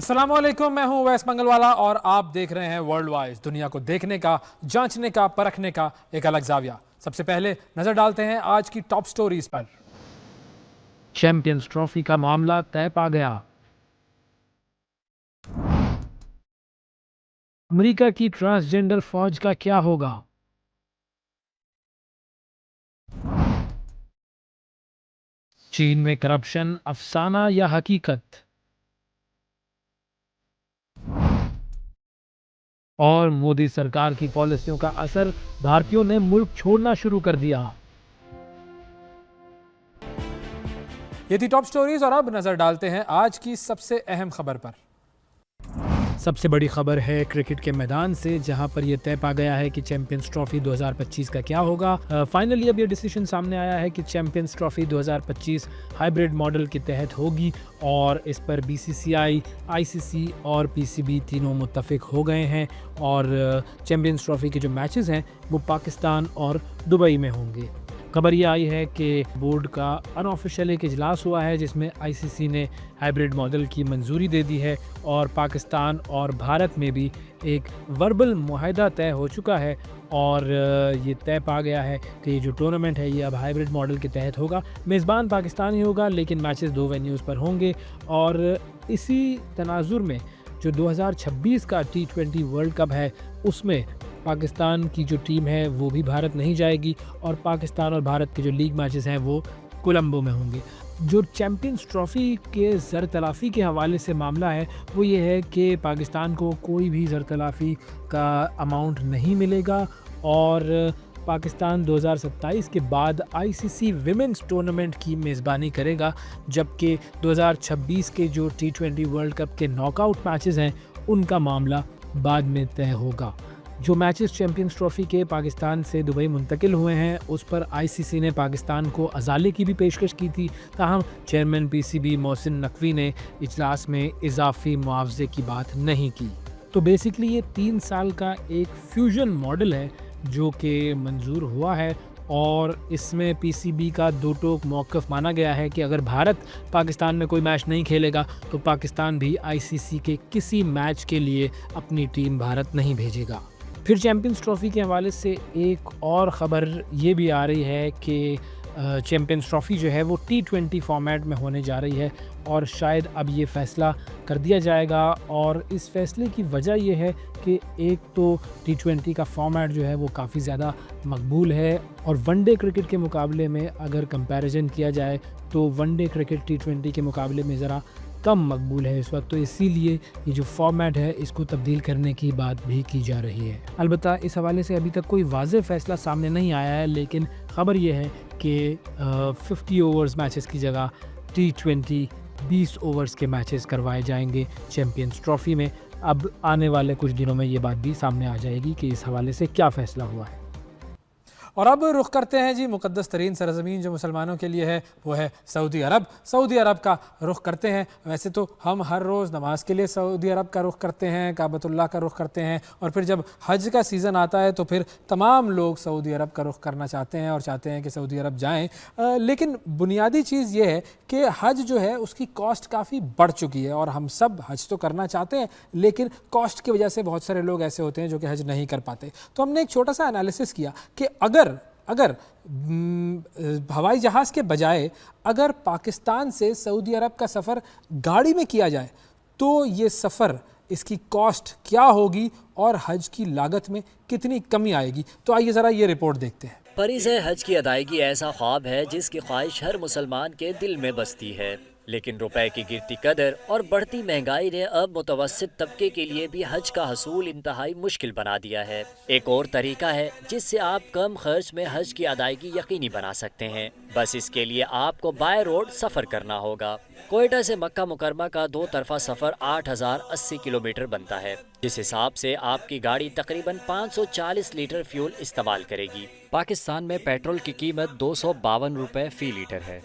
अस्सलामुअलैकुम, मैं हूं वैस मंगलवाला और आप देख रहे हैं वर्ल्ड वाइज, दुनिया को देखने का, जांचने का, परखने का एक अलग जाविया। सबसे पहले नजर डालते हैं आज की टॉप स्टोरीज पर। चैंपियंस ट्रॉफी का मामला तय पा गया। अमेरिका की ट्रांसजेंडर फौज का क्या होगा? चीन में करप्शन अफसाना या हकीकत? और मोदी सरकार की पॉलिसियों का असर, भारतीयों ने मुल्क छोड़ना शुरू कर दिया। ये थी टॉप स्टोरीज और अब नजर डालते हैं आज की सबसे अहम खबर पर। सबसे बड़ी खबर है क्रिकेट के मैदान से, जहां पर यह तय पा गया है कि चैंपियंस ट्रॉफी 2025 का क्या होगा। फाइनली अब यह डिसीजन सामने आया है कि चैंपियंस ट्रॉफी 2025 हाइब्रिड मॉडल के तहत होगी और इस पर बीसीसीआई, आईसीसी और पीसीबी तीनों मुत्तफिक हो गए हैं और चैंपियंस ट्रॉफी के जो मैचेस हैं वो पाकिस्तान और दुबई में होंगे। खबर ये आई है कि बोर्ड का अनऑफिशियल एक इजलास हुआ है जिसमें आईसीसी ने हाइब्रिड मॉडल की मंजूरी दे दी है और पाकिस्तान और भारत में भी एक वर्बल मुआहदा तय हो चुका है और ये तय पा गया है कि ये जो टूर्नामेंट है ये अब हाइब्रिड मॉडल के तहत होगा। मेज़बान पाकिस्तान ही होगा लेकिन मैचेस 2 वेन्यूज़ पर होंगे और इसी तनाजुर में जो 2026 का T20 वर्ल्ड कप है उसमें पाकिस्तान की जो टीम है वो भी भारत नहीं जाएगी और पाकिस्तान और भारत के जो लीग मैचेस हैं वो कोलंबो में होंगे। जो चैंपियंस ट्रॉफ़ी के ज़र तलाफ़ी के हवाले से मामला है वो ये है कि पाकिस्तान को कोई भी ज़र तलाफ़ी का अमाउंट नहीं मिलेगा और पाकिस्तान 2027 के बाद आईसीसी विमेंस टूर्नामेंट की मेज़बानी करेगा, जबकि 2026 के जो T20 वर्ल्ड कप के नॉकआउट मैचेस हैं उनका मामला बाद में तय होगा। जो मैचेस चैंपियंस ट्रॉफ़ी के पाकिस्तान से दुबई मुंतकिल हुए हैं उस पर आईसीसी ने पाकिस्तान को अजाले की भी पेशकश की थी, ताहम चेयरमैन पीसीबी मोहसिन नकवी ने इजलास में इजाफी मुआवजे की बात नहीं की। तो बेसिकली ये 3 साल का एक फ्यूजन मॉडल है जो कि मंजूर हुआ है और इसमें पीसीबी का दो टोक मौक़िफ़ माना गया है कि अगर भारत पाकिस्तान में कोई मैच नहीं खेलेगा तो पाकिस्तान भी आईसीसी के किसी मैच के लिए अपनी टीम भारत नहीं भेजेगा। फिर चैंपियंस ट्रॉफ़ी के हवाले से एक और ख़बर ये भी आ रही है कि चैंपियंस ट्रॉफ़ी जो है वो T20 फॉर्मेट में होने जा रही है और शायद अब ये फ़ैसला कर दिया जाएगा और इस फ़ैसले की वजह ये है कि एक तो T20 का फॉर्मेट जो है वो काफ़ी ज़्यादा मकबूल है और वनडे क्रिकेट के मुकाबले में अगर कंपैरिजन किया जाए तो वनडे क्रिकेट T20 के मुकाबले में ज़रा कम मकबूल है इस वक्त, तो इसीलिए ये जो फॉर्मेट है इसको तब्दील करने की बात भी की जा रही है। अलबत्ता इस हवाले से अभी तक कोई वाज़ेह फ़ैसला सामने नहीं आया है, लेकिन ख़बर ये है कि 50 ओवर्स मैचेस की जगह T20 20 ओवर्स के मैचेस करवाए जाएंगे चैंपियंस ट्रॉफ़ी में। अब आने वाले कुछ दिनों में ये बात भी सामने आ जाएगी कि इस हवाले से क्या फ़ैसला हुआ है। और अब रुख करते हैं जी मुक़द्दस तरीन सरज़मीन जो मुसलमानों के लिए है वो है सऊदी अरब। सऊदी अरब का रुख करते हैं। वैसे तो हम हर रोज़ नमाज के लिए सऊदी अरब का रुख करते हैं, काबतुल्लाह का रुख करते हैं और फिर जब हज का सीज़न आता है तो फिर तमाम लोग सऊदी अरब का रुख करना चाहते हैं और चाहते हैं कि सऊदी अरब जाएँ। लेकिन बुनियादी चीज़ ये है कि हज जो है उसकी कॉस्ट काफ़ी बढ़ चुकी है और हम सब हज तो करना चाहते हैं लेकिन कॉस्ट की वजह से बहुत सारे लोग ऐसे होते हैं जो कि हज नहीं कर पाते। तो हमने एक छोटा सा एनालिसिस किया कि अगर हवाई जहाज़ के बजाय अगर पाकिस्तान से सऊदी अरब का सफ़र गाड़ी में किया जाए तो ये सफ़र, इसकी कॉस्ट क्या होगी और हज की लागत में कितनी कमी आएगी। तो आइए ज़रा ये रिपोर्ट देखते हैं। फरीज़ हज की अदायगी ऐसा ख्वाब है जिसकी ख्वाहिश हर मुसलमान के दिल में बसती है, लेकिन रुपए की गिरती कदर और बढ़ती महंगाई ने अब मुतवस्सित तबके के लिए भी हज का हसूल इंतहाई मुश्किल बना दिया है। एक और तरीका है जिससे आप कम खर्च में हज की अदायगी यकीनी बना सकते हैं। बस इसके लिए आपको बाय रोड सफ़र करना होगा। कोयटा से मक्का मुकरमा का 2 तरफा सफ़र 8080 किलोमीटर बनता है, जिस हिसाब से आपकी गाड़ी तकरीबन 540 लीटर फ्यूल इस्तेमाल करेगी। पाकिस्तान में पेट्रोल की कीमत 252 रुपये फ़ी लीटर है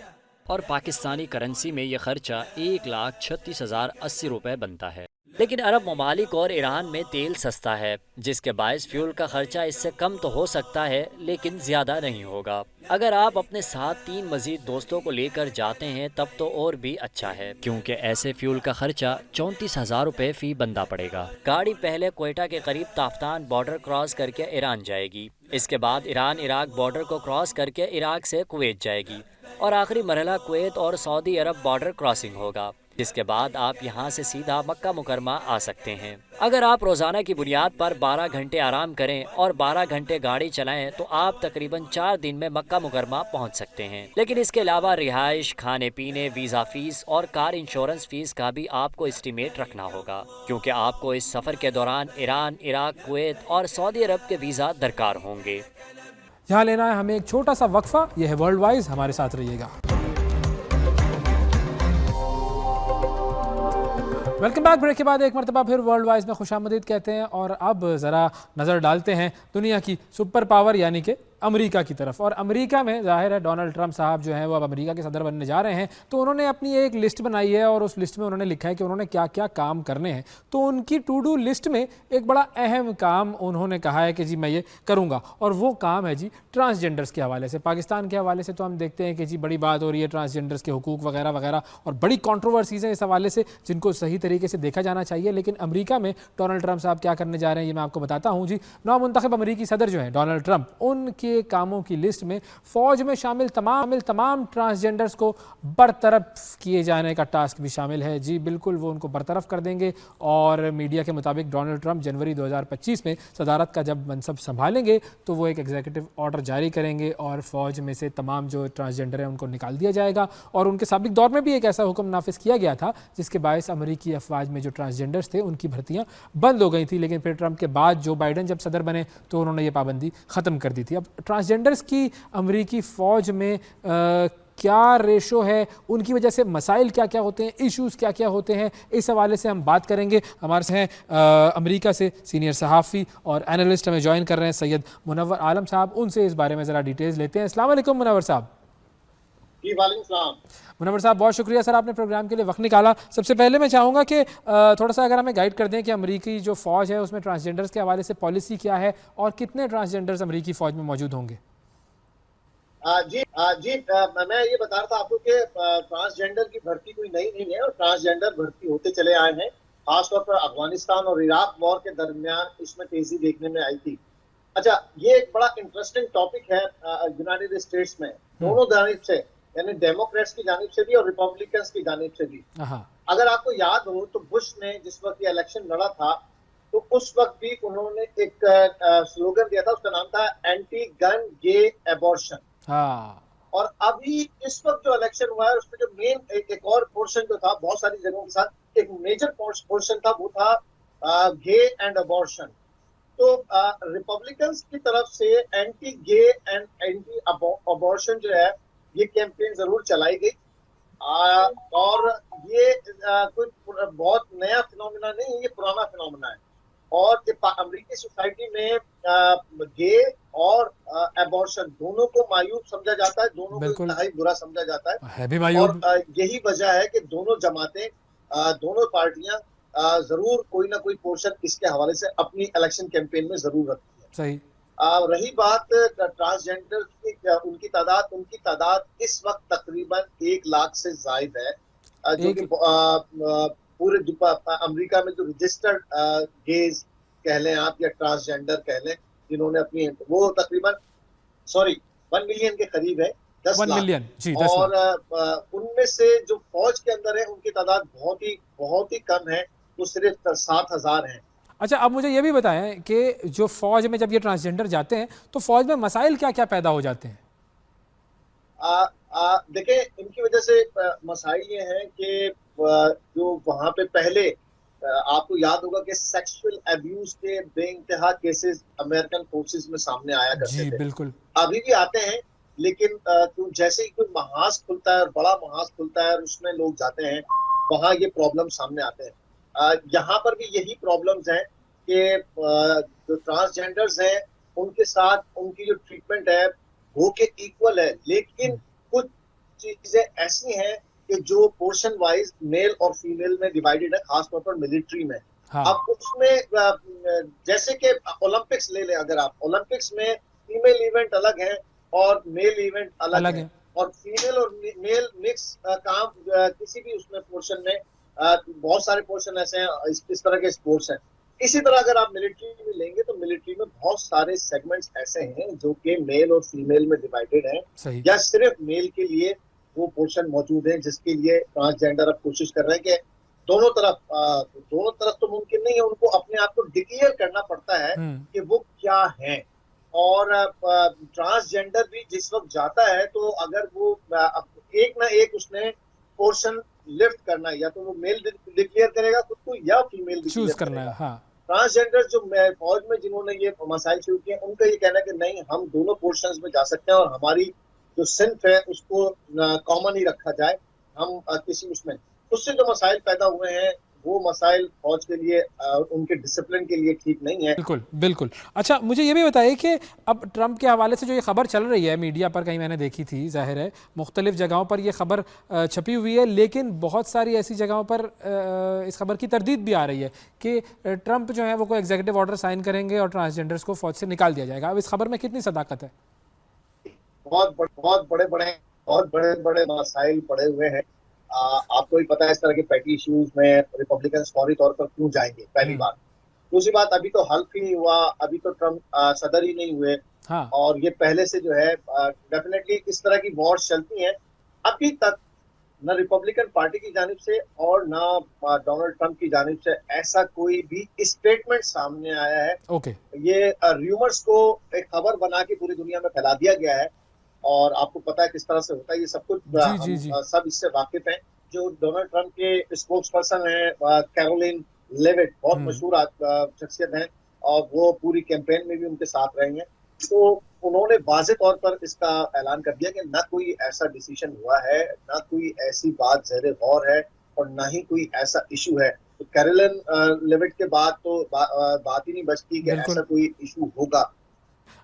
और पाकिस्तानी करेंसी में यह खर्चा 1,36,080 रुपये बनता है। लेकिन अरब ममालिक और ईरान में तेल सस्ता है, जिसके बायस फ्यूल का खर्चा इससे कम तो हो सकता है, लेकिन ज़्यादा नहीं होगा। अगर आप अपने साथ 3 मज़ीद दोस्तों को लेकर जाते हैं तब तो और भी अच्छा है, क्योंकि ऐसे फ्यूल का खर्चा 34,000 रुपये फ़ी बंदा पड़ेगा। गाड़ी पहले क्वेटा के करीब ताफ्तान बॉर्डर क्रॉस करके ईरान जाएगी। इसके बाद ईरान इराक बॉर्डर को क्रॉस करके इराक से कुवैत जाएगी और आखिरी मरहला कुवैत और सऊदी अरब बॉर्डर क्रॉसिंग होगा, जिसके बाद आप यहाँ से सीधा मक्का मुकरमा आ सकते हैं। अगर आप रोज़ाना की बुनियाद पर 12 घंटे आराम करें और 12 घंटे गाड़ी चलाएं तो आप तकरीबन 4 दिन में मक्का मुकरमा पहुँच सकते हैं। लेकिन इसके अलावा रिहाइश, खाने पीने, वीज़ा फ़ीस और कार इंश्योरेंस फ़ीस का भी आपको एस्टिमेट रखना होगा, क्योंकि आपको इस सफ़र के दौरान ईरान, इराक, कुवैत और सऊदी अरब के वीज़ा दरकार होंगे। यहाँ लेना है हमें एक छोटा सा वक्फा। यह है वर्ल्ड वाइज, हमारे साथ रहिएगा। Welcome back. ब्रेक के बाद एक मरतबा फिर वर्ल्ड वाइज में खुशामदीद कहते हैं और अब ज़रा नज़र डालते हैं दुनिया की सुपर पावर यानी कि अमेरिका की तरफ। और अमेरिका में जाहिर है डोनाल्ड ट्रंप साहब जो हैं वो अब अमेरिका के सदर बनने जा रहे हैं, तो उन्होंने अपनी एक लिस्ट बनाई है और उस लिस्ट में उन्होंने लिखा है कि उन्होंने क्या क्या काम करने हैं। तो उनकी टू डू लिस्ट में एक बड़ा अहम काम उन्होंने कहा है कि जी मैं ये करूँगा, और वो काम है जी ट्रांसजेंडर्स के हवाले से। पाकिस्तान के हवाले से तो हम देखते हैं कि जी बड़ी बात हो रही है ट्रांसजेंडर्स के हुकूक वगैरह वगैरह, और बड़ी कॉन्ट्रोवर्सीज़ हैं इस हवाले से जिनको सही तरीके से देखा जाना चाहिए। लेकिन अमेरिका में डोनाल्ड ट्रंप साहब क्या करने जा रहे हैं ये मैं आपको बताता हूँ जी। नौमुंतखब अमेरिकी सदर जो हैं डोनाल्ड ट्रंप, उनके कामों की लिस्ट में फौज में शामिल तमाम ट्रांसजेंडर्स को बरतरफ किए जाने का टास्क भी शामिल है। जी बिल्कुल, वो उनको बरतरफ कर देंगे। और मीडिया के मुताबिक डोनाल्ड ट्रंप जनवरी 2025 में सदारत का जब मनसब संभालेंगे तो वो एक एग्जीक्यूटिव ऑर्डर जारी करेंगे और फौज में से तमाम जो ट्रांसजेंडर हैं उनको निकाल दिया जाएगा। और उनके साबिक दौर में भी एक ऐसा हुक्म नाफिज किया गया था जिसके बायस अमेरिकी अफवाज में जो ट्रांसजेंडर्स थे उनकी भर्तियां बंद हो गई थी। लेकिन फिर ट्रंप के बाद जो बाइडन जब सदर बने तो उन्होंने ये पाबंदी ख़त्म कर दी थी। अब ट्रांसजेंडर्स की अमेरिकी फ़ौज में क्या रेशो है, उनकी वजह से मसाइल क्या क्या होते हैं, इश्यूज़ क्या क्या होते हैं, इस हवाले से हम बात करेंगे। हमारे से हैं अमेरिका से सीनियर सहाफ़ी और एनालिस्ट हमें ज्वाइन कर रहे हैं सैयद मुनव्वर आलम साहब। उनसे इस बारे में ज़रा डिटेल्स लेते हैं। अस्सलाम वालेकुम मुनव्वर साहब। जी वालेकुम सलाम। मुनव्वर साहब बहुत शुक्रिया सर, आपने प्रोग्राम के लिए वक्त निकाला। सबसे पहले मैं चाहूँगा कि थोड़ा सा अगर हमें गाइड कर दें कि अमेरिकी जो फ़ौज है उसमें ट्रांसजेंडर्स के हवाले से पॉलिसी क्या है और कितने ट्रांसजेंडर्स अमेरिकी फ़ौज में मौजूद होंगे। जी मैं ये बता रहा था आपको कि ट्रांसजेंडर की भर्ती कोई नई नहीं है और ट्रांसजेंडर भर्ती होते चले आए हैं। खासतौर पर अफगानिस्तान और इराक वॉर के दरमियान इसमें तेजी देखने में आई थी। अच्छा, ये एक बड़ा इंटरेस्टिंग टॉपिक है यूनाइटेड स्टेट्स में, दोनों जानिब से, यानी डेमोक्रेट्स की जानिब से भी और रिपब्लिकन्स की जानिब से भी। अगर आपको याद हो तो बुश ने जिस वक्त ये इलेक्शन लड़ा था तो उस वक्त भी उन्होंने एक स्लोगन दिया था, उसका नाम था एंटी गन गे एबॉर्शन। और अभी इस वक्त जो इलेक्शन हुआ है उसमें जो मेन एक और पोर्शन जो था, बहुत सारी जगहों के साथ एक मेजर पोर्शन था, वो था गे एंड अबॉर्शन। तो रिपब्लिकन्स की तरफ से anti gay and anti abortion जो है ये कैंपेन जरूर चलाई गई। और ये कोई बहुत नया फिनोमिना नहीं है, ये पुराना फिनोमिना है। और अमेरिकी सोसाइटी में गे और एबॉर्शन दोनों को मायूब समझा जाता है, दोनों को इंतहाई बुरा समझा जाता है भी मायूब। और यही वजह है कि दोनों जमातें, दोनों पार्टियां जरूर कोई ना कोई पोर्शन इसके हवाले से अपनी इलेक्शन कैंपेन में जरूर रखती है। सही। रही बात ट्रांसजेंडर की, उनकी तादाद इस वक्त तकरीबन 1 लाख से जायद है, जो कि पूरे अमेरिका में जो रजिस्टर्ड गेज कह लें आप या ट्रांसजेंडर कह लें, जिन्होंने अपनी, वो तकरीबन 1 मिलियन के करीब है, 10 लाख जी, 10 और उनमें से जो फौज के अंदर है उनकी तादाद बहुत ही कम है, वो सिर्फ 7,000 है। अच्छा, अब मुझे ये भी बताएं कि जो फौज में जब ये ट्रांसजेंडर जाते हैं तो फौज में मसाइल क्या क्या पैदा हो जाते हैं। देखें, इनकी वजह से मसाइल ये हैं कि जो वहां पे पहले आपको याद होगा कि सेक्सुअल अब्यूज के बेइंतहा केसेस अमेरिकन फोर्सेस में सामने आया करते थे। बिल्कुल, अभी भी आते हैं, लेकिन तो जैसे ही कोई महाज खुलता है, बड़ा महाज खुलता है और उसमें लोग जाते हैं, वहां ये प्रॉब्लम सामने आते हैं। यहाँ पर भी यही प्रॉब्लम्स हैं कि जो ट्रांसजेंडर्स हैं उनके साथ उनकी जो ट्रीटमेंट है वो के इक्वल है, लेकिन कुछ चीजें ऐसी हैं कि जो पोर्शन वाइज मेल और फीमेल में डिवाइडेड है, खासतौर पर मिलिट्री में। हाँ। अब उसमें जैसे कि ओलंपिक्स ले लें, अगर आप ओलंपिक्स में फीमेल इवेंट अलग है और मेल इवेंट अलग है, और फीमेल और मेल मिक्स काम किसी भी उसमें पोर्शन में बहुत सारे पोर्शन ऐसे हैं, इस तरह के स्पोर्ट्स हैं। इसी तरह अगर आप मिलिट्री में लेंगे तो मिलिट्री में बहुत सारे सेगमेंट्स ऐसे हैं जो कि मेल और फीमेल में डिवाइडेड हैं, या सिर्फ मेल के लिए वो पोर्शन मौजूद है, जिसके लिए ट्रांसजेंडर अब कोशिश कर रहे हैं कि दोनों तरफ तो मुमकिन नहीं है, उनको अपने आप को डिक्लेयर करना पड़ता है कि वो क्या है। और ट्रांसजेंडर भी जिस वक्त जाता है तो अगर वो एक ना एक उसने पोर्शन लिफ्ट करना है, या तो वो मेल डिक्लेयर करेगा खुद को या फीमेल चूज करना है। हाँ। ट्रांसजेंडर जो फौज में जिन्होंने ये मसाइल शुरू किए, उनका ये कहना है कि नहीं, हम दोनों पोर्शंस में जा सकते हैं और हमारी जो सिंफ है उसको कॉमन ही रखा जाए, हम किसी उसमें उससे जो मसाइल पैदा हुए हैं वो मसाइल फौज के लिए उनके डिसिप्लिन के लिए ठीक नहीं है। बिल्कुल बिल्कुल। अच्छा, मुझे ये भी बताइए कि अब ट्रंप के हवाले से जो ये खबर चल रही है मीडिया पर, कहीं मैंने देखी थी, जाहिर है मुख्तलिफ जगहों पर ये खबर छपी हुई है, लेकिन बहुत सारी ऐसी जगहों पर इस खबर की तरदीद भी आ रही है कि ट्रंप जो है वो कोई एग्जीक्यूटिव ऑर्डर साइन करेंगे और ट्रांसजेंडर्स को फौज से निकाल दिया जाएगा। अब इस खबर में कितनी सदाकत है? बहुत बड़े बड़े मसाइल पड़े हुए हैं। आपको भी पता है इस तरह के पैटी इश्यूज में रिपब्लिकन फौरी तौर पर क्यों जाएंगे, पहली बात। दूसरी बात, अभी तो हल्फ ही नहीं हुआ, अभी तो ट्रंप सदर ही नहीं हुए। हाँ। और ये पहले से जो है डेफिनेटली इस तरह की वॉर्स चलती हैं। अभी तक न रिपब्लिकन पार्टी की जानिब से और न डोनाल्ड ट्रंप की जानिब से ऐसा कोई भी स्टेटमेंट सामने आया है। ओके। ये र्यूमर्स को एक खबर बना के पूरी दुनिया में फैला दिया गया है, और आपको पता है किस तरह से होता है ये सब कुछ। हम सब इससे वाकिफ हैं। जो डोनाल्ड ट्रंप के स्पोक्स पर्सन है कैरोलिन लेविट, बहुत मशहूर शख्सियत हैं, और वो पूरी कैंपेन में भी उनके साथ रहे हैं। तो उन्होंने वाज़े तौर पर इसका ऐलान कर दिया कि ना कोई ऐसा डिसीजन हुआ है, ना कोई ऐसी बात ज़ेरे गौर है, और ना ही कोई ऐसा इशू है। तो कैरोलिन लेविट के बाद तो बात ही नहीं बचती कि ऐसा कोई इशू होगा।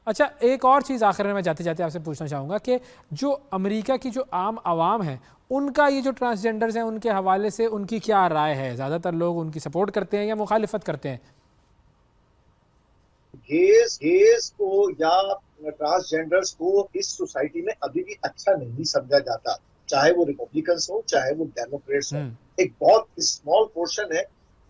अच्छा, एक और चीज़ आखिर में मैं जाते जाते आपसे पूछना चाहूँगा कि जो अमेरिका की जो आम आवाम है, उनका ये जो ट्रांसजेंडर्स हैं उनके हवाले से उनकी क्या राय है? ज़्यादातर लोग उनकी सपोर्ट करते हैं या मुखालिफत करते हैं? गेज को या ट्रांसजेंडर्स को इस सोसाइटी में अभी भी अच्छा नहीं समझा जाता, चाहे वो रिपब्लिकन्स हो चाहे वो डेमोक्रेट्स हो। एक बहुत स्मॉल पोर्शन है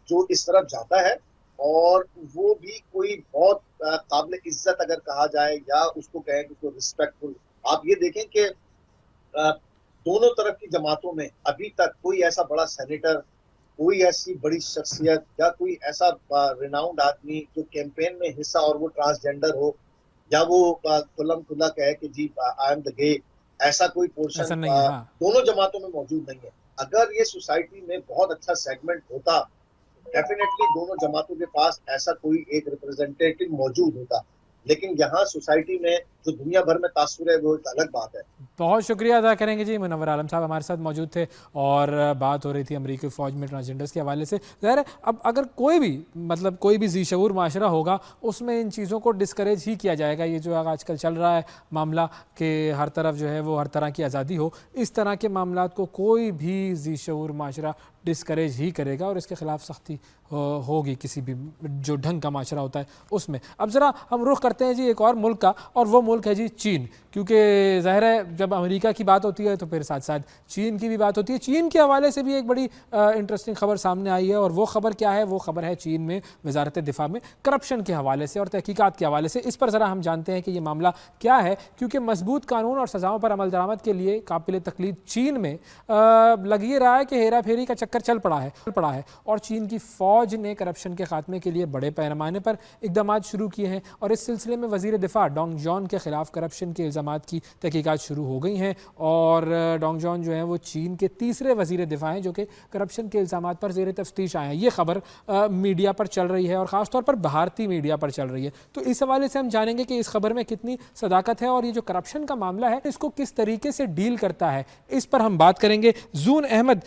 जो इस तरफ जाता है, और वो भी कोई बहुत काबिल इज्जत अगर कहा जाए या उसको कहें उसको रिस्पेक्टफुल। आप ये देखें कि दोनों तरफ की जमातों में अभी तक कोई ऐसा बड़ा सेनेटर, कोई ऐसी बड़ी शख्सियत या कोई ऐसा रिनाउंड आदमी जो कैंपेन में हिस्सा और वो ट्रांसजेंडर हो, या वो खुल्लम खुल्ला कहे कि जी आई एम द गे, ऐसा कोई पोर्शन दोनों जमातों में मौजूद नहीं है। अगर ये सोसाइटी में बहुत अच्छा सेगमेंट होता, डेफिनेटली दोनों जमातों के पास ऐसा कोई एक रिप्रेजेंटेटिव मौजूद होता, लेकिन यहाँ सोसाइटी में जो दुनिया भर में तासुर है वो एक अलग बात है। बहुत शुक्रिया अदा करेंगे जी। मुनव्वर आलम साहब हमारे साथ मौजूद थे और बात हो रही थी अमेरिकी फ़ौज में ट्रांसजेंडर्स के हवाले से। ज़ाहिर है अब अगर कोई भी ज़ीशऊर माशरा होगा उसमें इन चीज़ों को डिस्करेज ही किया जाएगा। ये जो आजकल चल रहा है मामला कि हर तरफ जो है वो हर तरह की आज़ादी हो, इस तरह के मामलात को कोई भी ज़ीशऊर माशरा डिस्करेज ही करेगा और इसके ख़िलाफ़ सख्ती होगी किसी भी जो ढंग का माशरा होता है उसमें। अब ज़रा हम रुख करते हैं जी एक और मुल्क का, और वो मुल्क है जी चीन। क्योंकि ज़ाहिर है जब अमेरिका की बात होती है तो फिर साथ साथ चीन की भी बात होती है। चीन के हवाले से भी एक बड़ी इंटरेस्टिंग खबर सामने आई है, और वो खबर क्या है? वो खबर है चीन में वजारत दिफा में करप्शन के हवाले से और तहकीकात के हवाले से। इस पर ज़रा हम जानते हैं कि ये मामला क्या है, क्योंकि मजबूत कानून और सज़ाओं पर अमल दरामद के लिए काबिल तकलीद चीन में लग ये रहा है कि हेरा फेरी का चक्कर चल पड़ा है और चीन की फ़ौज ने करप्शन के खात्मे के लिए बड़े पैमाने पर इक़दाम शुरू किए हैं, और इस सिलसिले में वज़ीर दिफा डोंग जॉन के ख़िलाफ़ करप्शन के इल्ज़ामात की तहकीकात शुरू हो गई हैं। और डोंग जॉन जो हैं वो चीन के तीसरे वज़ीर दिफा हैं जो कि करप्शन के इल्ज़ामात पर ज़ेर तफ्तीश आए हैं। ये खबर मीडिया पर चल रही है और ख़ास तौर पर भारतीय मीडिया पर चल रही है। तो इस हवाले से हम जानेंगे कि इस खबर में कितनी सदाकत है और ये जो करप्शन का मामला है इसको किस तरीके से डील करता है, इस पर हम बात करेंगे। जून अहमद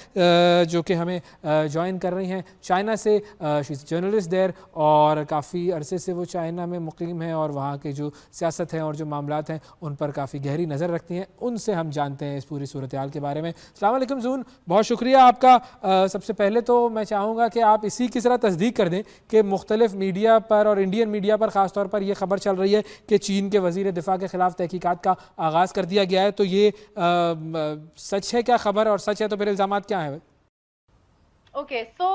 जो कि हमें ज्वाइन कर रही हैं चाइना से, शी इज़ जर्नलिस्ट देयर और काफ़ी अरसे से वो चाइना में मुकीम है और वहाँ की जो सियासत है और जो मामलात हैं उन पर पर काफ़ी गहरी नज़र रखती हैं, उनसे हम जानते हैं इस पूरी सूरत हाल के बारे में। अस्सलाम वालेकुम जून, बहुत शुक्रिया आपका। सबसे पहले तो मैं चाहूँगा कि आप इसी की ज़रा तस्दीक कर दें कि मुख्तलिफ मीडिया पर और इंडियन मीडिया पर ख़ास तौर पर यह खबर चल रही है कि चीन के वज़ीर दिफ़ा के ख़िलाफ़ तहकीकात का आगाज़ कर दिया गया है, तो ये सच है क्या खबर, और सच है तो फिर इल्ज़ामात क्या हैं? ओके सो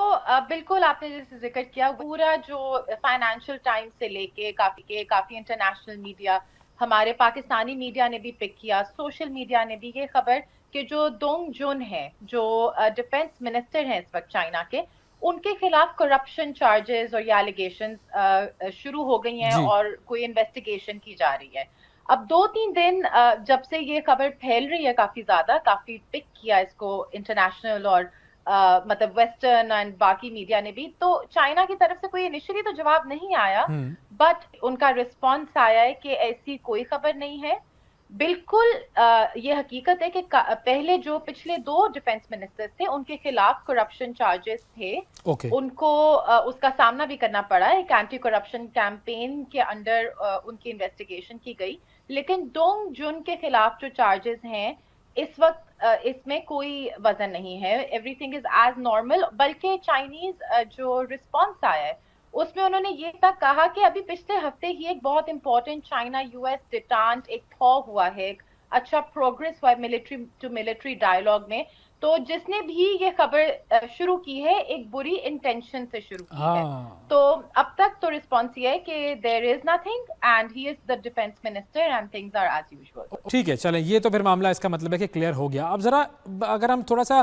बिल्कुल आपने जैसे जिक्र किया, पूरा जो फाइनेंशियल टाइम्स से लेके काफ़ी इंटरनेशनल मीडिया, हमारे पाकिस्तानी मीडिया ने भी पिक किया, सोशल मीडिया ने भी ये खबर कि जो दोंग जुन है, जो डिफेंस मिनिस्टर हैं इस वक्त चाइना के, उनके खिलाफ करप्शन चार्जेस और एलिगेशंस शुरू हो गई हैं जी। और कोई इन्वेस्टिगेशन की जा रही है। अब 2-3 दिन जब से ये खबर फैल रही है, काफी ज्यादा, काफी पिक किया इसको इंटरनेशनल और मतलब वेस्टर्न एंड बाकी मीडिया ने भी, तो चाइना की तरफ से कोई इनिशियली तो जवाब नहीं आया, बट उनका रिस्पॉन्स आया है कि ऐसी कोई खबर नहीं है। बिल्कुल ये हकीकत है कि पहले जो पिछले 2 डिफेंस मिनिस्टर्स थे, उनके खिलाफ करप्शन चार्जेस थे। उनको उसका सामना भी करना पड़ा। एक एंटी करप्शन कैंपेन के अंडर उनकी इन्वेस्टिगेशन की गई, लेकिन दोंग जुन के खिलाफ जो चार्जेस हैं इस वक्त इसमें कोई वजन नहीं है। Everything is as normal. बल्कि चाइनीज जो रिस्पॉन्स आया है उसमें उन्होंने ये तक कहा कि अभी पिछले हफ्ते ही एक बहुत इंपॉर्टेंट चाइना यूएस डिटांट एक थॉ हुआ है, एक अच्छा प्रोग्रेस हुआ है मिलिट्री टू मिलिट्री डायलॉग में। तो जिसने भी ये खबर शुरू की है एक बुरी इंटेंशन से शुरू की है। तो अब तक तो रिस्पॉन्स ये है कि there is nothing and he is the defence minister and things are as usual. ठीक है, चलें, ये तो फिर मामला इसका मतलब है कि क्लियर हो गया। अब ज़रा अगर हम थोड़ा सा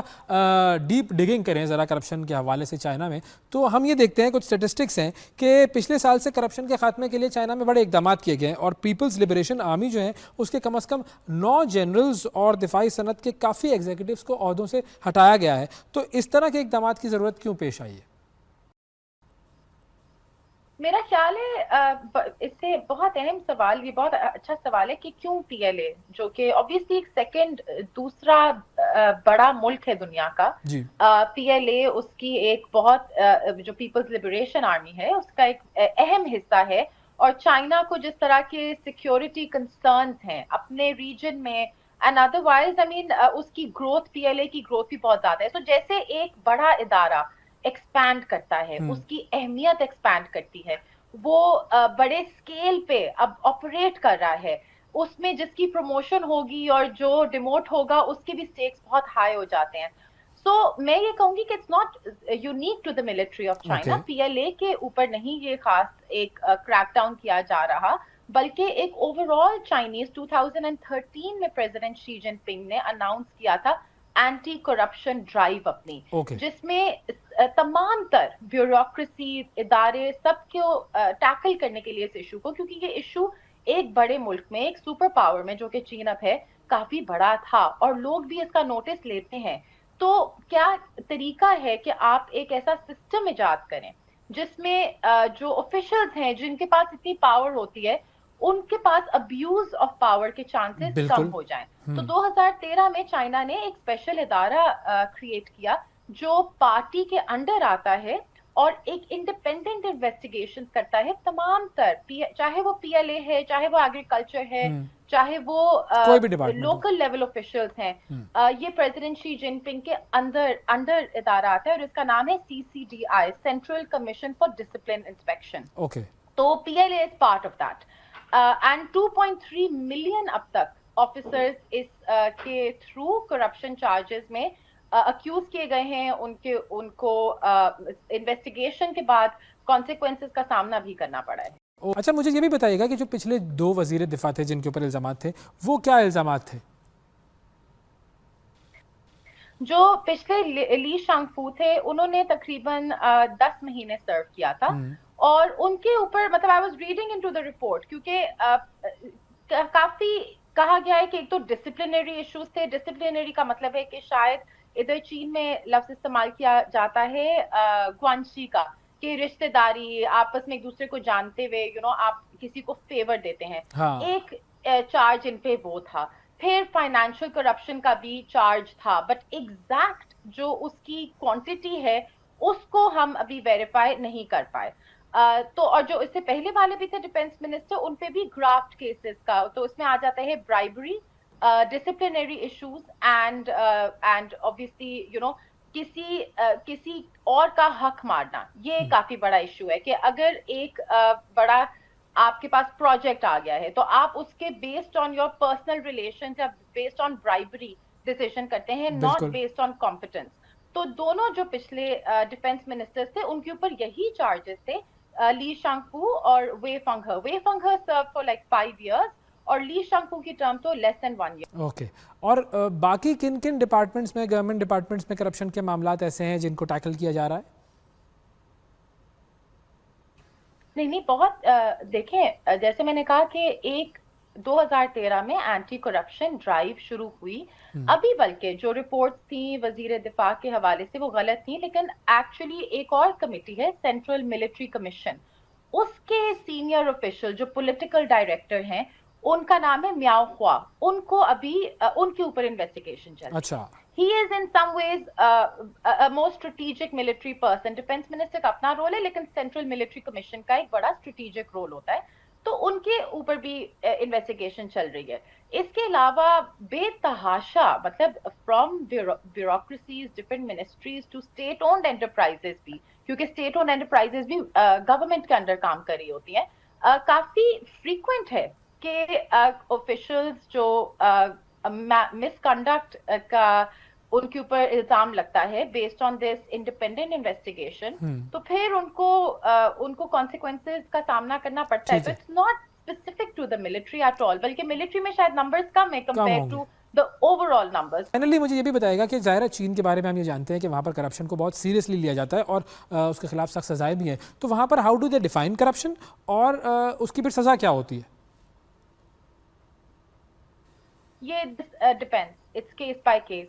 डीप डिगिंग करें ज़रा करप्शन के हवाले से चाइना में, तो हम ये देखते हैं कुछ स्टेटिस्टिक्स हैं कि पिछले साल से करप्शन के खात्मे के लिए चाइना में बड़े इकदाम किए गए हैं और पीपल्स लिबरेशन आर्मी जो है उसके कम से कम 9 जनरल्स और दिफाई सनत के काफ़ी एग्जीक्यूटिव्स को ओहदों से हटाया गया है। तो इस तरह के इकदाम की ज़रूरत क्यों पेश आई है? मेरा ख्याल है इससे बहुत अहम सवाल, ये बहुत अच्छा सवाल है कि क्यों पीएलए, जो कि ऑब्वियसली एक सेकंड दूसरा बड़ा मुल्क है दुनिया का, पीएलए उसकी एक बहुत जो पीपल्स लिबरेशन आर्मी है उसका एक अहम हिस्सा है। और चाइना को जिस तरह के सिक्योरिटी कंसर्न्स हैं अपने रीजन में एंड अदरवाइज, आई मीन उसकी ग्रोथ, पीएलए की ग्रोथ भी बहुत ज्यादा है। तो जैसे एक बड़ा इदारा एक्सपैंड करता है, उसकी अहमियत एक्सपैंड करती है, वो बड़े स्केल पे अब ऑपरेट कर रहा है, उसमें जिसकी प्रमोशन होगी और जो डिमोट होगा उसके भी स्टेक्स बहुत हाई हो जाते हैं। सो मैं ये कहूंगी कि it's not unique to the military of China. PLA के ऊपर नहीं ये खास एक क्रैकडाउन किया जा रहा, बल्कि एक ओवरऑल चाइनीज 2013 में प्रेसिडेंट शी जिनपिंग ने अनाउंस किया था एंटी करप्शन ड्राइव अपनी, जिसमें तमाम तर ब्यूरोक्रेसी इदारे सबको टैकल करने के लिए इस इशू को, क्योंकि ये इशू एक बड़े मुल्क में, एक सुपर पावर में जो कि चीन अब है, काफी बड़ा था और लोग भी इसका नोटिस लेते हैं। तो क्या तरीका है कि आप एक ऐसा सिस्टम इजाद करें जिसमें जो ऑफिशियल्स हैं जिनके पास इतनी पावर होती है उनके पास अब्यूज ऑफ पावर के चांसेस कम हो जाएं। तो 2013 में चाइना ने एक स्पेशल इदारा क्रिएट किया जो पार्टी के अंडर आता है और एक इंडिपेंडेंट इन्वेस्टिगेशन करता है तमाम तर, चाहे वो पीएलए है, चाहे वो एग्रीकल्चर है, चाहे वो लोकल लेवल ऑफिशियल्स हैं। ये प्रेसिडेंट शी जिनपिंग के अंडर इदारा आता है और इसका नाम है CCDI, central commission for discipline inspection. तो PLA is part of that and 2.3 million अब तक ऑफिसर्स इस के थ्रू करप्शन चार्जेस में अक्यूज किए गए हैं। उनको इन्वेस्टिगेशन के बाद कॉन्सिक्वेंसेस का सामना भी करना पड़ा है। अच्छा, मुझे ये भी बताइएगा कि जो पिछले 2 वजीर दिफा थे जिनके ऊपर इल्जाम थे, वो क्या इल्जाम थे? जो पिछले ली शांगफू थे उन्होंने तकरीबन 10 महीने सर्व किया था और उनके ऊपर, मतलब I was reading into the report, क्योंकि काफी कहा गया है कि एक तो डिसिप्लिनरी इश्यूज थे। डिसिप्लिनरी का मतलब है कि शायद इधर चीन में लफ्ज इस्तेमाल किया जाता है ग्वानशी का, कि रिश्तेदारी, आपस में एक दूसरे को जानते हुए आप किसी को फेवर देते हैं। एक चार्ज इन पे वो था। फिर फाइनेंशियल करप्शन का भी चार्ज था, बट एग्जैक्ट जो उसकी क्वांटिटी है उसको हम अभी वेरीफाई नहीं कर पाए। तो और जो इससे पहले वाले भी थे डिफेंस मिनिस्टर, उन पे भी ग्राफ्ट केसेस का, तो उसमें आ जाता है bribery, disciplinary issues and obviously किसी और का हक मारना। ये काफी बड़ा इशू है कि अगर एक बड़ा आपके पास प्रोजेक्ट आ गया है तो आप उसके based on your personal relation या बेस्ड ऑन ब्राइबरी डिसीजन करते हैं, नॉट बेस्ड ऑन कॉम्पिटेंस। तो दोनों जो पिछले डिफेंस मिनिस्टर्स थे उनके ऊपर यही चार्जेस थे, ली शांगफू और वे फंगहे सर्व फॉर लाइक 5 years और ली शांगफू की टर्म तो लेस देन 1 year। ओके और बाकी किन किन डिपार्टमेंट्स में, गवर्नमेंट डिपार्टमेंट्स में करप्शन के मामलात ऐसे हैं जिनको टैकल किया जा रहा है? नहीं बहुत देखें, जैसे मैंने कहा कि 2013 में एंटी करप्शन ड्राइव शुरू हुई। अभी बल्कि जो रिपोर्ट्स थी वजीर दिफा के हवाले से वो गलत थी, लेकिन एक्चुअली एक और कमेटी है सेंट्रल मिलिट्री कमीशन, उसके सीनियर ऑफिशियल जो पॉलिटिकल डायरेक्टर हैं उनका नाम है म्याओ ख्वा। उनको अभी उनके ऊपर इन्वेस्टिगेशन चल रही है। अच्छा, he is in some ways a more strategic military person। Defence minister का अपना रोल है, लेकिन सेंट्रल मिलिट्री कमीशन का एक बड़ा स्ट्रेटेजिक रोल होता है, तो उनके ऊपर भी इन्वेस्टिगेशन चल रही है। इसके अलावा बेतहाशा मतलब from bureaucracies, different ministries to state owned enterprises भी, क्योंकि स्टेट ओन्ड एंटरप्राइजेस भी गवर्नमेंट के अंडर काम कर रही होती हैं, काफी फ्रीक्वेंट है कि ऑफिशियल्स जो मिसकंडक्ट का उनके ऊपर इल्जाम लगता है based on this independent investigation, तो फिर उनको कॉन्सिक्वेंसेस का सामना करना पड़ता है। It's not specific to the military at all, बल्कि मिलिट्री में शायद नंबर्स कम है compare to the overall numbers. Finally मुझे ये भी बताएगा कि ज़ाहिर है चीन के बारे में हम ये जानते हैं कि वहाँ पर करप्शन को बहुत सीरियसली लिया जाता है और उसके खिलाफ सख्त सजाएं भी हैं, तो वहाँ पर how do they define corruption और उसकी फिर सज़ा क्या होती है? ये depends, it's case by case.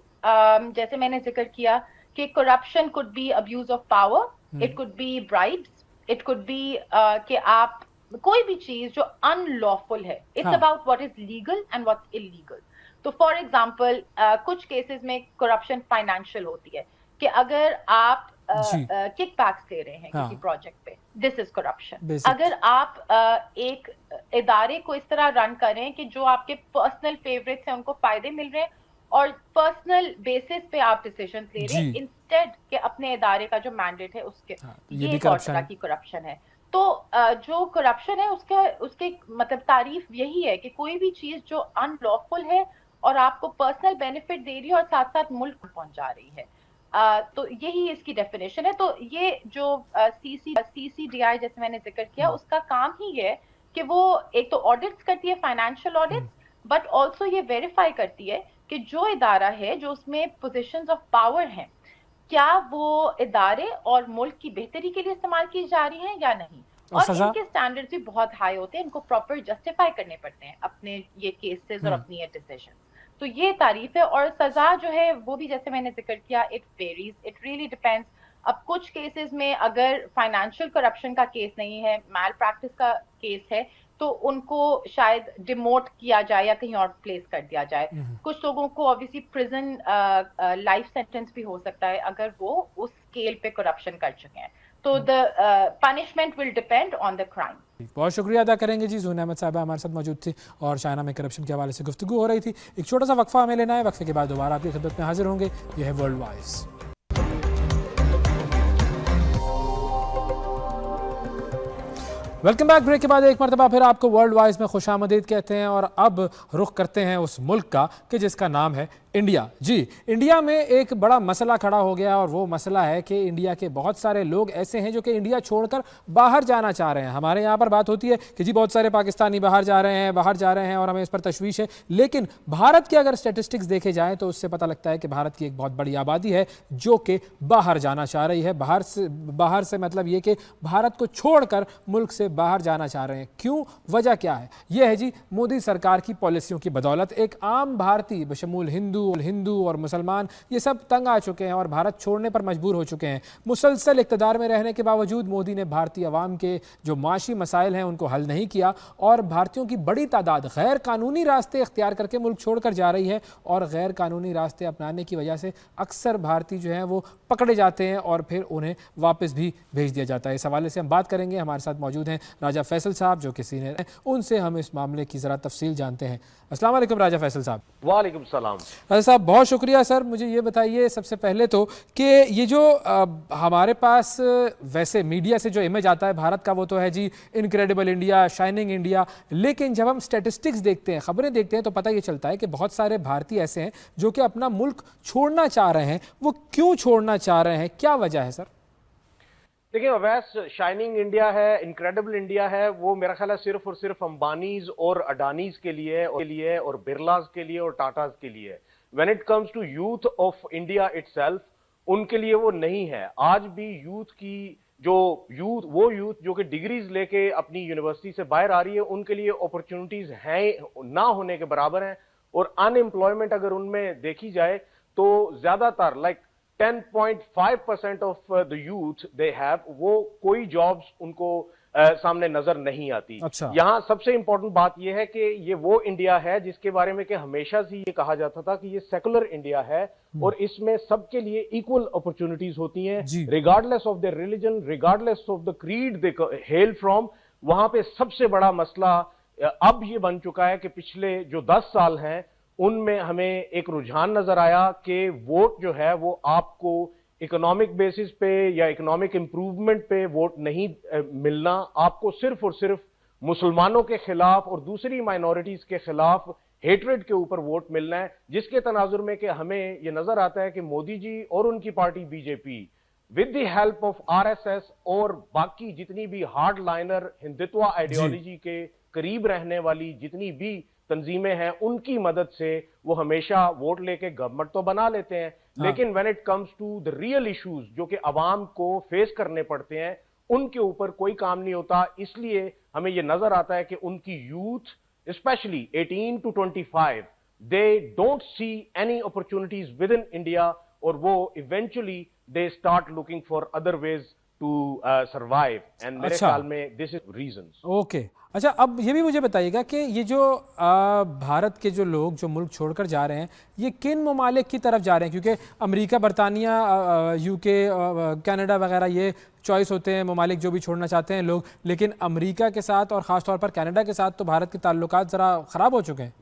जैसे मैंने जिक्र किया कि corruption could be abuse of power, it could be bribes, it could be कि आप कोई भी चीज जो अनलॉफुल है, it's about what is legal and what's illegal. तो फॉर एग्जांपल कुछ केसेस में करप्शन फाइनेंशियल होती है कि अगर आप किकबैक्स ले रहे हैं किसी प्रोजेक्ट पे, दिस इज करप्शन। अगर आप एक इदारे को इस तरह रन करें कि जो आपके पर्सनल फेवरेट्स हैं उनको फायदे मिल रहे हैं और पर्सनल बेसिस पे आप डिसीजन ले रहे हैं इंस्टेड के अपने इदारे का जो मैंडेट है उसके, ये एक और तरह की करप्शन है। तो जो करप्शन है उसके मतलब तारीफ यही है कि कोई भी चीज जो अनलॉफुल है और आपको पर्सनल बेनिफिट दे रही है और साथ साथ मुल्क पहुंचा रही है, तो यही इसकी डेफिनेशन है। तो ये जो CCDI जैसे मैंने जिक्र किया, उसका काम ही है कि वो एक तो ऑडिट्स करती है, फाइनेंशियल ऑडिट्स, बट ऑल्सो ये वेरीफाई करती है कि जो इदारा है जो उसमें पोजीशंस ऑफ पावर हैं, क्या वो इदारे और मुल्क की बेहतरी के लिए इस्तेमाल की जा रही हैं या नहीं। और इनके स्टैंडर्ड्स भी बहुत हाई होते हैं, इनको प्रॉपर जस्टिफाई करने पड़ते हैं अपने ये केसेस और अपनी ये डिसीजन। तो ये तारीफ है। और सजा जो है वो भी जैसे मैंने जिक्र किया, it varies, it really depends. अब कुछ केसेस में अगर फाइनेंशियल करप्शन का केस नहीं है, मैल प्रैक्टिस का केस है, तो उनको शायद डिमोट किया जाए या कहीं और प्लेस कर दिया जाए। कुछ लोगों को ऑब्वियसली प्रिजन लाइफ सेंटेंस भी हो सकता है अगर वो उस स्केल पे करप्शन कर चुके हैं। तो the punishment will depend on the crime. बहुत शुक्रिया अदा करेंगे जी। ज़ून अहमद साहबा हमारे साथ मौजूद थी और चाइना में करप्शन के हवाले से गुफ्तगू हो रही थी। एक छोटा सा वक्फा हमें लेना है, वक्फे के बाद दोबारा आपकी खिदमत में हाजिर होंगे। यह है world wise. Welcome back. Break के बाद एक मरतबा फिर आपको वर्ल्ड वाइज में खुशामदीद कहते हैं और अब रुख करते हैं उस मुल्क का कि जिसका नाम है इंडिया। जी, इंडिया में एक बड़ा मसला खड़ा हो गया और वो मसला है कि इंडिया के बहुत सारे लोग ऐसे हैं जो कि इंडिया छोड़कर बाहर जाना चाह रहे हैं। हमारे यहाँ पर बात होती है कि जी बहुत सारे पाकिस्तानी बाहर जा रहे हैं और हमें इस पर तशवीश है, लेकिन भारत के अगर स्टेटिस्टिक्स देखे जाएँ तो उससे पता लगता है कि भारत की एक बहुत बड़ी आबादी है जो कि बाहर जाना चाह रही है। बाहर से मतलब ये कि भारत को छोड़कर मुल्क से बाहर जाना चाह रहे हैं। क्यों, वजह क्या है? यह है जी मोदी सरकार की पॉलिसियों की बदौलत। एक आम भारतीय बशमूल हिंदू, हिंदू और मुसलमान ये सब तंग आ चुके हैं और भारत छोड़ने पर मजबूर हो चुके हैं। मुसलसल इक़्तिदार में रहने के बावजूद मोदी ने भारतीय अवाम के जो माशी मसाइल हैं उनको हल नहीं किया और भारतीयों की बड़ी तादाद गैर कानूनी रास्ते इख्तियार करके मुल्क छोड़कर जा रही है और गैर कानूनी रास्ते अपनाने की वजह से अक्सर भारतीय जो हैं वो पकड़े जाते हैं और फिर उन्हें वापस भी भेज दिया जाता है। इस हवाले से हम बात करेंगे। हमारे साथ मौजूद हैं राजा फैसल साहब जो कि सीनियर हैं, उनसे हम इस मामले की ज़रा तफसील जानते हैं। अस्सलाम वालेकुम राजा फैसल साहब। वालेकुम सलाम। राजा साहब बहुत शुक्रिया। सर मुझे ये बताइए सबसे पहले तो कि ये जो हमारे पास वैसे मीडिया से जो इमेज आता है भारत का वो तो है जी इनक्रेडिबल इंडिया, शाइनिंग इंडिया, लेकिन जब हम स्टैटिस्टिक्स देखते हैं, खबरें देखते हैं तो पता ये चलता है कि बहुत सारे भारतीय ऐसे हैं जो कि अपना मुल्क छोड़ना चाह रहे हैं। वो क्यों छोड़ना चाह रहे हैं, क्या वजह है सर? देखिए अवैस, शाइनिंग इंडिया है, इनक्रेडिबल इंडिया है, वो मेरा ख्याल है सिर्फ और सिर्फ अंबानीज और अडानीज के लिए और बिरलाज के लिए और टाटाज के लिए। When it comes to youth of India itself, उनके लिए वो नहीं है। आज भी यूथ की वो यूथ जो कि डिग्रीज लेके अपनी यूनिवर्सिटी से बाहर आ रही है, उनके लिए अपॉर्चुनिटीज हैं ना होने के बराबर हैं। और अनएम्प्लॉयमेंट अगर उनमें देखी जाए तो ज्यादातर 10.5% of the youth they have, वो कोई जॉब्स उनको सामने नजर नहीं आती। अच्छा। यहाँ सबसे इंपॉर्टेंट बात यह है कि ये वो इंडिया है जिसके बारे में कि हमेशा से ये कहा जाता था कि ये सेकुलर इंडिया है और इसमें सबके लिए इक्वल अपॉर्चुनिटीज होती हैं, regardless of the religion, regardless of the creed they hello from. वहां पे सबसे बड़ा मसला अब ये बन चुका है कि पिछले जो 10 साल हैं उनमें हमें एक रुझान नजर आया कि वोट जो है वो आपको इकोनॉमिक बेसिस पे या इकोनॉमिक इंप्रूवमेंट पे वोट नहीं मिलना, आपको सिर्फ और सिर्फ मुसलमानों के खिलाफ और दूसरी माइनॉरिटीज के खिलाफ हेट्रेड के ऊपर वोट मिलना है। जिसके तनाजुर में कि हमें यह नजर आता है कि मोदी जी और उनकी party BJP with the help of RSS और बाकी जितनी भी हार्ड लाइनर हिंदुत्व आइडियोलॉजी के करीब रहने वाली जितनी भी तंजीमें हैं, उनकी मदद से वो हमेशा वोट लेके गवर्नमेंट तो बना लेते हैं। लेकिन when it comes to the real issues जो कि अवाम को फेस करने पड़ते हैं, उनके ऊपर कोई काम नहीं होता। इसलिए हमें यह नजर आता है कि उनकी youth specially 18 to 25 they don't see any opportunities within India और वो eventually they start looking for other ways to survive. And मेरे ख्याल में दिस इज रीजंस। ओके, अच्छा अब ये भी मुझे बताइएगा कि ये जो भारत के जो लोग जो मुल्क छोड़कर जा रहे हैं ये किन ममालिक की तरफ जा रहे हैं? क्योंकि अमेरिका, बरतानिया, यूके, कनाडा वगैरह ये चॉइस होते हैं ममालिक जो भी छोड़ना चाहते हैं लोग, लेकिन अमेरिका के साथ और ख़ास तौर पर कनाडा के साथ तो भारत के ताल्लुकात ज़रा ख़राब हो चुके हैं।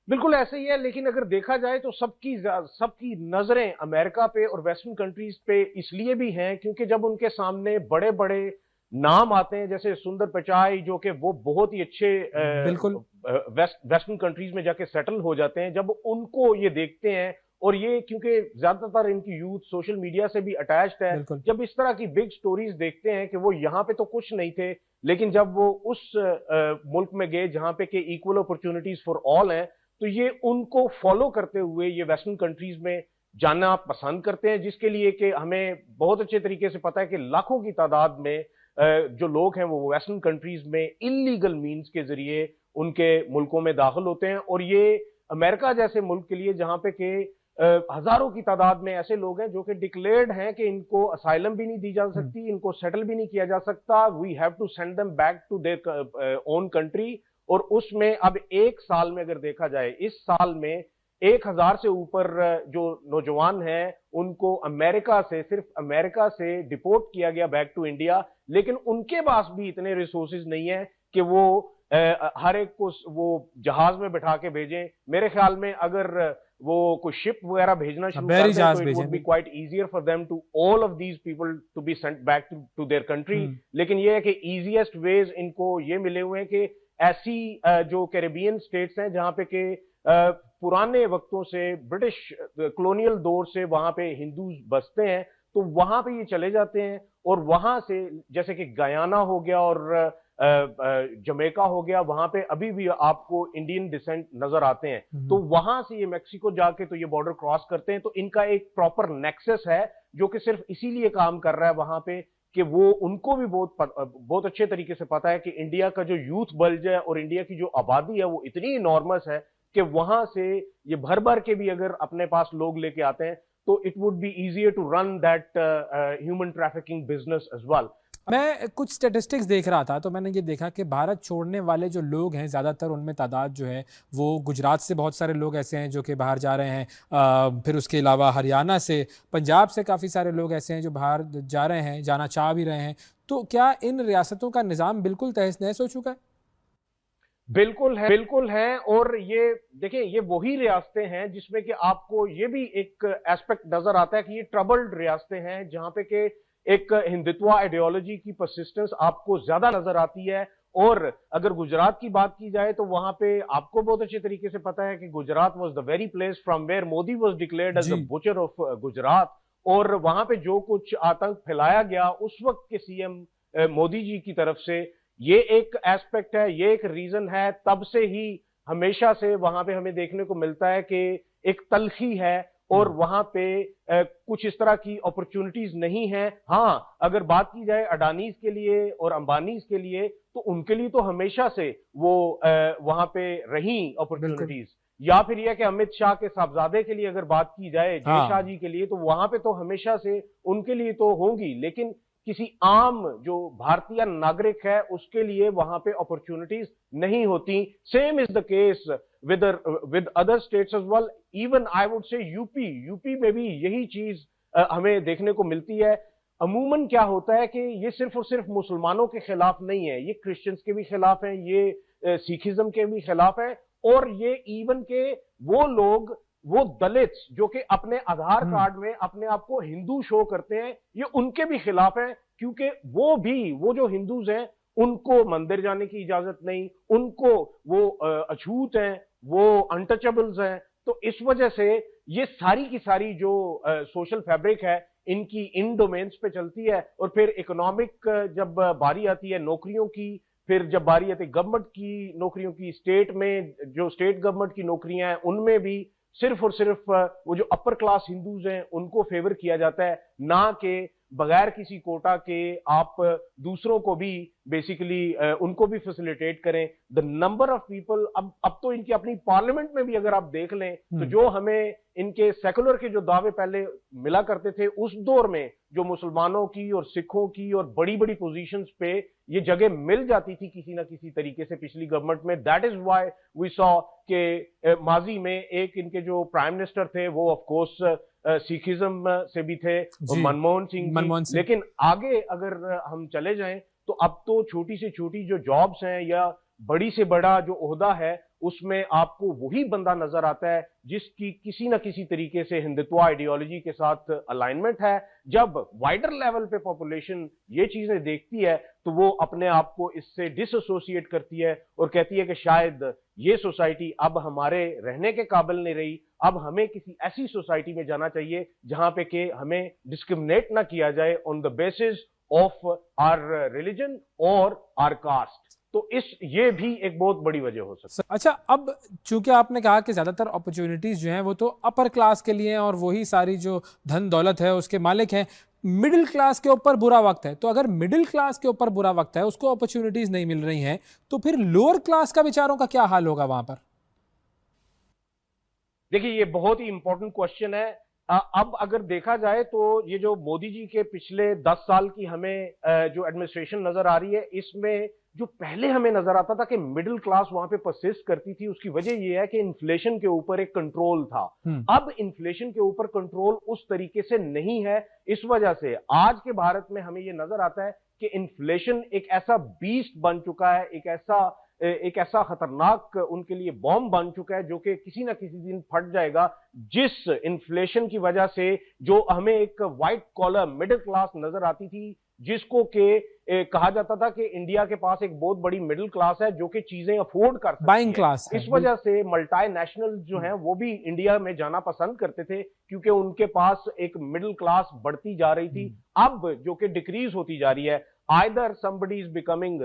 बिल्कुल ऐसे ही है, लेकिन अगर देखा जाए तो सबकी नजरें अमेरिका पे और वेस्टर्न कंट्रीज पे इसलिए भी हैं क्योंकि जब उनके सामने बड़े बड़े नाम आते हैं जैसे सुंदर पिचाई जो कि वो बहुत ही अच्छे वेस्टर्न कंट्रीज में जाके सेटल हो जाते हैं, जब उनको ये देखते हैं और ये क्योंकि ज्यादातर इनकी यूथ सोशल मीडिया से भी अटैच्ड है, जब इस तरह की बिग स्टोरीज देखते हैं कि वो यहाँ पे तो कुछ नहीं थे लेकिन जब वो उस मुल्क में गए जहां पे कि इक्वल अपॉर्चुनिटीज फॉर ऑल हैं, तो ये उनको फॉलो करते हुए ये वेस्टर्न कंट्रीज में जाना पसंद करते हैं। जिसके लिए कि हमें बहुत अच्छे तरीके से पता है कि लाखों की तादाद में जो लोग हैं वो वेस्टर्न कंट्रीज में इलीगल मीन्स के जरिए उनके मुल्कों में दाखिल होते हैं। और ये अमेरिका जैसे मुल्क के लिए जहां पे कि हजारों की तादाद में ऐसे लोग हैं जो कि डिक्लेयर्ड हैं कि इनको असाइलम भी नहीं दी जा सकती, इनको सेटल भी नहीं किया जा सकता, we have to send them back to their own country. और उसमें अब एक साल में अगर देखा जाए, इस साल में 1000 से ऊपर जो नौजवान हैं उनको सिर्फ अमेरिका से डिपोर्ट किया गया बैक टू इंडिया। लेकिन उनके पास भी इतने रिसोर्सेज नहीं है कि वो हर एक को वो जहाज में बैठा के भेजें। मेरे ख्याल में अगर वो कोई शिप वगैरह भेजना शुरू कर दें तो it would be quite easier for them to all of these people to be sent back to their country. लेकिन ये है कि इजीएस्ट वेज इनको ये मिले हुए हैं कि ऐसी जो कैरेबियन स्टेट्स हैं जहां पे के पुराने वक्तों से ब्रिटिश कॉलोनियल दौर से वहां पे हिंदू बसते हैं, तो वहां पे ये चले जाते हैं और वहां से जैसे कि गयाना हो गया और जमैका हो गया, वहां पे अभी भी आपको इंडियन डिसेंट नजर आते हैं। तो वहां से ये मेक्सिको जाके तो ये बॉर्डर क्रॉस करते हैं। तो इनका एक प्रॉपर नेक्सस है जो कि सिर्फ इसीलिए काम कर रहा है वहां पे कि वो उनको भी बहुत अच्छे तरीके से पता है कि इंडिया का जो यूथ बल्ज है और इंडिया की जो आबादी है वो इतनी इनॉर्मस है कि वहां से ये भर भर के भी अगर अपने पास लोग लेके आते हैं तो it would be easier to run that human trafficking business as well. मैं कुछ स्टेटिस्टिक्स देख रहा था तो मैंने ये देखा कि भारत छोड़ने वाले जो लोग हैं ज़्यादातर उनमें तादाद जो है वो गुजरात से बहुत सारे लोग ऐसे हैं जो कि बाहर जा रहे हैं, फिर उसके अलावा हरियाणा से, पंजाब से काफ़ी सारे लोग ऐसे हैं जो बाहर जा रहे हैं, जाना चाह भी रहे हैं। तो क्या इन रियासतों का निज़ाम बिल्कुल तहस नहस हो चुका है? बिल्कुल है। और ये देखिए, ये वही रियासतें हैं जिसमें कि आपको ये भी एक एस्पेक्ट नजर आता है कि ये ट्रबल्ड रियासतें हैं जहां पे कि एक हिंदुत्व आइडियोलॉजी की परसिस्टेंस आपको ज्यादा नजर आती है। और अगर गुजरात की बात की जाए तो वहां पे आपको बहुत अच्छे तरीके से पता है कि Gujarat was the very place from where Modi was declared as the butcher of Gujarat. और वहां पे जो कुछ आतंक फैलाया गया उस वक्त के सीएम मोदी जी की तरफ से, ये एक एस्पेक्ट है, ये एक रीजन है। तब से ही हमेशा से वहां पे हमें देखने को मिलता है कि एक तलखी है और वहां पे कुछ इस तरह की अपॉर्चुनिटीज नहीं है। हाँ, अगर बात की जाए अडानीज के लिए और अंबानीज के लिए तो उनके लिए तो हमेशा से वो वहां पे रही अपॉर्चुनिटीज। या फिर यह कि अमित शाह के साहबजादे के लिए अगर बात की जाए, जय शाह जी के लिए, तो वहां पे तो हमेशा से उनके लिए तो होंगी, लेकिन किसी आम जो भारतीय नागरिक है उसके लिए वहां पे अपॉर्चुनिटीज नहीं होती। Same is the case with other states as well. Even I would say UP में भी यही चीज हमें देखने को मिलती है। अमूमन क्या होता है कि ये सिर्फ और सिर्फ मुसलमानों के खिलाफ नहीं है, ये क्रिश्चियंस के भी खिलाफ है, ये सिखिज्म के भी खिलाफ है, और ये इवन के वो लोग, वो दलित जो कि अपने आधार कार्ड में अपने आप को हिंदू शो करते हैं, ये उनके भी खिलाफ है। क्योंकि वो जो हिंदूज हैं उनको मंदिर जाने की इजाजत नहीं, उनको वो अछूत हैं, वो अनटचेबल्स हैं। तो इस वजह से ये सारी की सारी जो सोशल फैब्रिक है इनकी इन डोमेन्स पे चलती है। और फिर इकोनॉमिक जब बारी आती है नौकरियों की, फिर जब बारी आती है गवर्नमेंट की नौकरियों की, स्टेट में जो स्टेट गवर्नमेंट की नौकरियां हैं उनमें भी सिर्फ और सिर्फ वो जो अपर क्लास हिंदूज हैं उनको फेवर किया जाता है, ना कि बगैर किसी कोटा के आप दूसरों को भी बेसिकली उनको भी फैसिलिटेट करें। द नंबर ऑफ पीपल, अब तो इनकी अपनी पार्लियामेंट में भी अगर आप देख लें तो जो हमें इनके सेकुलर के जो दावे पहले मिला करते थे, उस दौर में जो मुसलमानों की और सिखों की और बड़ी बड़ी पोजीशंस पे ये जगह मिल जाती थी किसी ना किसी तरीके से पिछली गवर्नमेंट में। That is why we saw के माजी में एक इनके जो प्राइम मिनिस्टर थे वो ऑफ कोर्स सिखिज्म से भी थे, मनमोहन सिंह। लेकिन आगे अगर हम चले जाएं तो अब तो छोटी से छोटी जो जॉब्स हैं या बड़ी से बड़ा जो ओहदा है उसमें आपको वही बंदा नजर आता है जिसकी किसी ना किसी तरीके से हिंदुत्व आइडियोलॉजी के साथ अलाइनमेंट है। जब वाइडर लेवल पे पॉपुलेशन ये चीजें देखती है तो वो अपने आप को इससे डिसएसोसिएट करती है और कहती है कि शायद ये सोसाइटी अब हमारे रहने के काबिल नहीं रही, अब हमें किसी ऐसी सोसाइटी में जाना चाहिए जहां पे कि हमें डिस्क्रिमिनेट ना किया जाए on the basis of our religion और आवर कास्ट। तो ये भी एक बहुत बड़ी वजह हो सकती है। अच्छा, अब चूंकि आपने कहा कि ज्यादातर अपॉर्चुनिटीज जो हैं वो तो अपर क्लास के लिए हैं और वही सारी जो धन दौलत है उसके मालिक हैं, मिडिल क्लास के ऊपर बुरा वक्त है। तो अगर मिडिल क्लास के ऊपर बुरा वक्त है, उसको अपॉर्चुनिटीज नहीं मिल रही हैं, तो फिर लोअर क्लास का बेचारों का क्या हाल होगा वहां पर? देखिए, ये बहुत ही इंपॉर्टेंट क्वेश्चन है। अब अगर देखा जाए तो ये जो मोदी जी के पिछले 10 साल की हमें जो एडमिनिस्ट्रेशन नजर आ रही है, इसमें जो पहले हमें नजर आता था कि मिडिल क्लास वहां पे परसिस्ट करती थी, उसकी वजह यह है कि इन्फ्लेशन के ऊपर एक कंट्रोल था। अब इन्फ्लेशन के ऊपर कंट्रोल उस तरीके से नहीं है। इस वजह से आज के भारत में हमें यह नजर आता है कि इन्फ्लेशन एक ऐसा बीस्ट बन चुका है, एक ऐसा खतरनाक उनके लिए बॉम्ब बन चुका है जो कि किसी ना किसी दिन फट जाएगा। जिस इन्फ्लेशन की वजह से जो हमें एक व्हाइट कॉलर मिडिल क्लास नजर आती थी, जिसको के कहा जाता था कि इंडिया के पास एक बहुत बड़ी मिडिल क्लास है जो कि चीजें अफोर्ड कर सकती बाइंग क्लास है। इस वजह से मल्टीनेशनल जो हैं वो भी इंडिया में जाना पसंद करते थे क्योंकि उनके पास एक मिडिल क्लास बढ़ती जा रही थी। अब जो कि डिक्रीज होती जा रही है, either somebody is becoming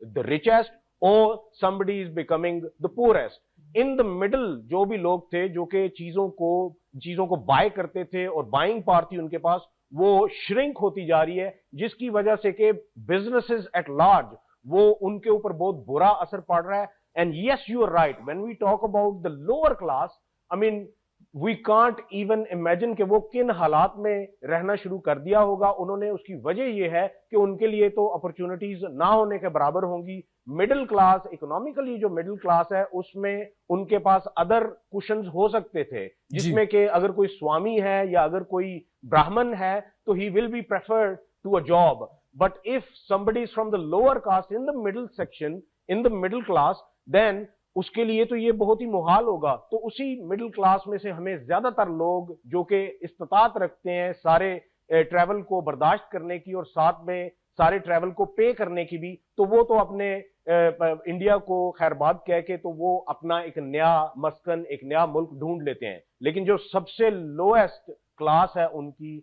the richest or somebody is becoming the poorest. In the middle जो भी लोग थे जो कि चीजों को बाय करते थे और बाइंग पावर थी उनके पास, वो श्रिंक होती जा रही है, जिसकी वजह से कि बिजनेसेस एट लार्ज वो उनके ऊपर बहुत बुरा असर पड़ रहा है। And yes, you are right. When we talk about the lower class, I mean, we can't even imagine कि वो किन हालात में रहना शुरू कर दिया होगा उन्होंने। उसकी वजह ये है कि उनके लिए तो अपॉर्चुनिटीज ना होने के बराबर होंगी। मिडिल क्लास, इकोनॉमिकली जो मिडिल क्लास है उसमें उनके पास अदर कुशंस हो सकते थे, जिसमें कि अगर कोई स्वामी है या अगर कोई ब्राह्मण है तो he will be preferred to a job. But if somebody is from the lower caste in the middle section, in the middle class, then उसके लिए तो ये बहुत ही मुहाल होगा। तो उसी मिडिल क्लास में से हमें ज्यादातर लोग जो कि इस्तात रखते हैं सारे ट्रैवल को बर्दाश्त करने की और साथ में सारे ट्रैवल को पे करने की भी, तो वो तो अपने इंडिया को खैरबाद कह के तो वो अपना एक नया मस्कन, एक नया मुल्क ढूंढ लेते हैं। लेकिन जो सबसे लोएस्ट क्लास है उनकी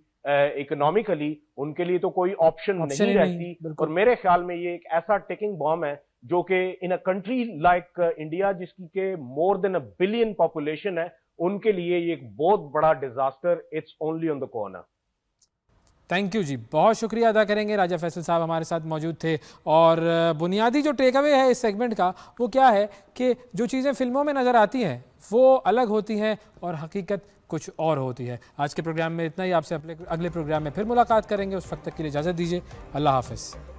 इकोनॉमिकली, उनके लिए तो कोई ऑप्शन नहीं रहती। और मेरे ख्याल में ये एक ऐसा टिकिंग बॉम्ब है जो कि इन अ कंट्री लाइक इंडिया, जिसकी के मोर देन 1 बिलियन पॉपुलेशन है, उनके लिए ये एक बहुत बड़ा disaster it's only on the corner. Thank you ji, बहुत शुक्रिया अदा करेंगे। राजा फैसल साहब हमारे साथ मौजूद थे। और बुनियादी जो टेक अवे है इस सेगमेंट का वो क्या है कि जो चीज़ें फिल्मों में नज़र आती हैं वो अलग होती हैं और हकीकत कुछ और होती है। आज के प्रोग्राम में इतना ही। आपसे अगले प्रोग्राम में फिर मुलाकात करेंगे। उस वक्त तक के लिए इजाज़त दीजिए। अल्लाह हाफ़िज़।